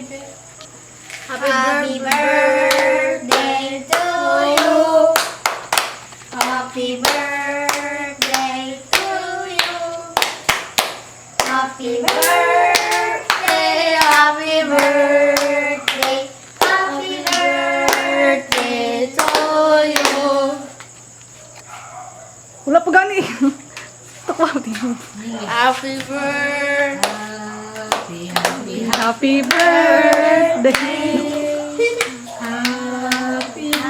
Happy birthday to you. Happy birthday to you. Happy birthday, happy birthday, happy birthday to you. Wala pa gani. Takwa din. Happy birthday. Happy birthday.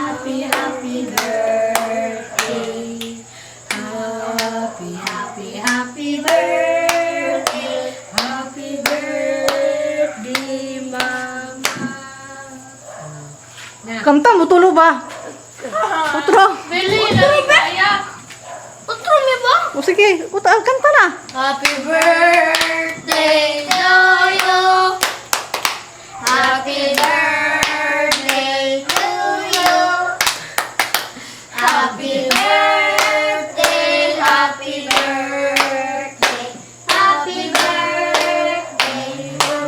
Happy birthday. Happy birthday. Happy birthday, Mama. Kanta mo tulo ba? Utro. Bili na kaya. Utro mi ba? O sige, kanta na. Happy birthday to you. Happy birthday to you. Happy birthday, happy birthday, happy birthday to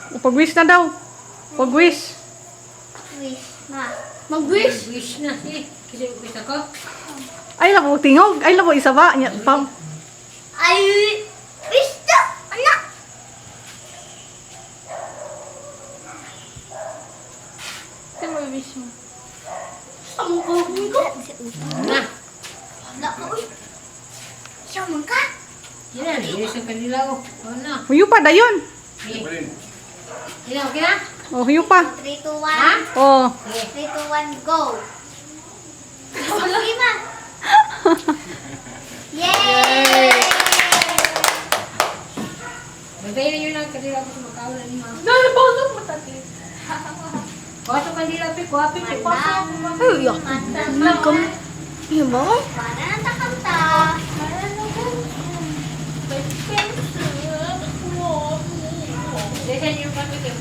you. Pag-wish na daw. Pag-wish. Wish na. Mag-wish? Wish na eh. Kasi wish ako. Ay, labo tingog. Ay, labo isa ba? Nya, pam. Ay, wish na, anak. Ito mo wish mo. Saan mo ko? Na. Wala ka, uy. Saan mo ka? Yan na. Wish ang kanila ko. Oo na. Huyo pa, dayon. Yan na, okay na? O, huyo pa. 3, 2, 1. Ha? O. 3, 2, 1, go. Sige ma. Yay! Bantayin na nyo lang kanila ko sa makawalan ni Mama. Nalabosok mo tati. Pasok kanila, Pi. Kuhapi, Pi. Manang. Ay, yak. Manang. Iya ba? Manang takanta.